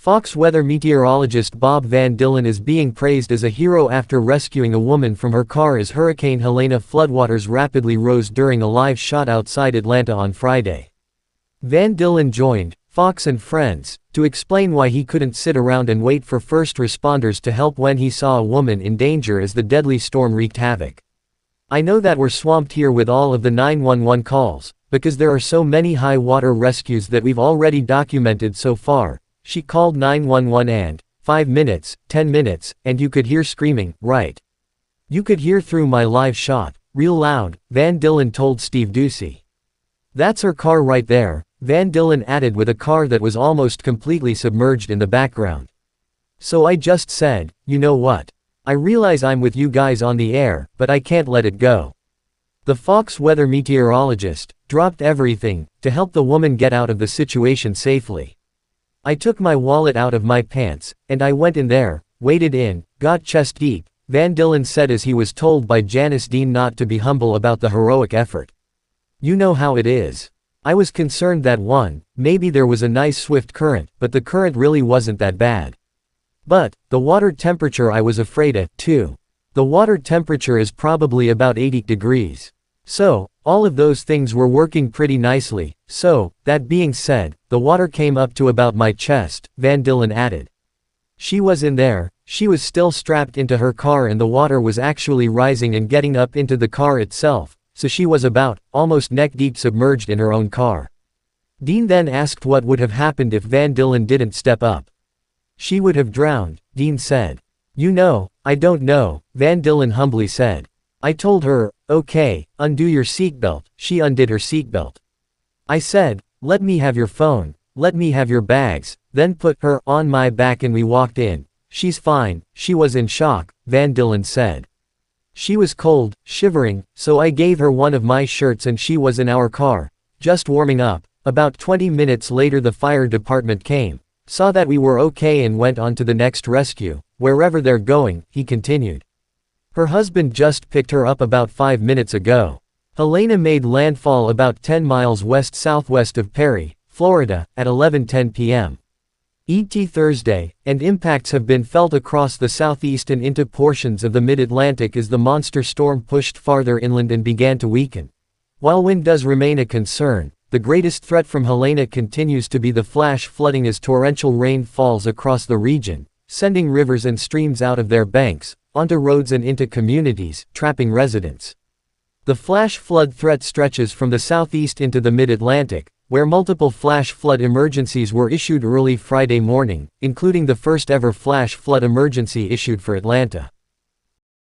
Fox weather meteorologist Bob Van Dillen is being praised as a hero after rescuing a woman from her car as Hurricane Helene floodwaters rapidly rose during a live shot outside Atlanta on Friday. Van Dillen joined Fox and Friends to explain why he couldn't sit around and wait for first responders to help when he saw a woman in danger as the deadly storm wreaked havoc. "I know that we're swamped here with all of the 911 calls, because there are so many high water rescues that we've already documented so far. She called 911 and 5 minutes, 10 minutes, and you could hear screaming, right? You could hear through my live shot, real loud," Van Dillen told Steve Ducey. "That's her car right there," Van Dillen added, with a car that was almost completely submerged in the background. "So I just said, you know what? I realize I'm with you guys on the air, but I can't let it go." The Fox weather meteorologist dropped everything to help the woman get out of the situation safely. "I took my wallet out of my pants, and I went in there, waded in, got chest deep," Van Dillen said as he was told by Janice Dean not to be humble about the heroic effort. "You know how it is. I was concerned that maybe there was a nice swift current, but the current really wasn't that bad. But, the water temperature I was afraid of, too. The water temperature is probably about 80 degrees. So, all of those things were working pretty nicely. So, that being said, the water came up to about my chest," Van Dillen added. "She was in there, she was still strapped into her car, and the water was actually rising and getting up into the car itself, so she was about, almost neck-deep submerged in her own car." Dean then asked what would have happened if Van Dillen didn't step up. "She would have drowned," Dean said. "You know, I don't know," Van Dillen humbly said. "I told her, okay, undo your seatbelt." She undid her seatbelt. "I said, let me have your phone, let me have your bags, then put her on my back and we walked in. She's fine." She was in shock, Van Dillen said. "She was cold, shivering, so I gave her one of my shirts and she was in our car, just warming up. About 20 minutes later the fire department came, saw that we were okay and went on to the next rescue, wherever they're going," he continued. Her husband just picked her up about 5 minutes ago. Helene made landfall about 10 miles west-southwest of Perry, Florida, at 11:10 p.m. ET Thursday, and impacts have been felt across the southeast and into portions of the mid-Atlantic as the monster storm pushed farther inland and began to weaken. While wind does remain a concern, the greatest threat from Helene continues to be the flash flooding as torrential rain falls across the region, sending rivers and streams out of their banks, onto roads and into communities, trapping residents. The flash flood threat stretches from the southeast into the mid-Atlantic, where multiple flash flood emergencies were issued early Friday morning, including the first ever flash flood emergency issued for Atlanta.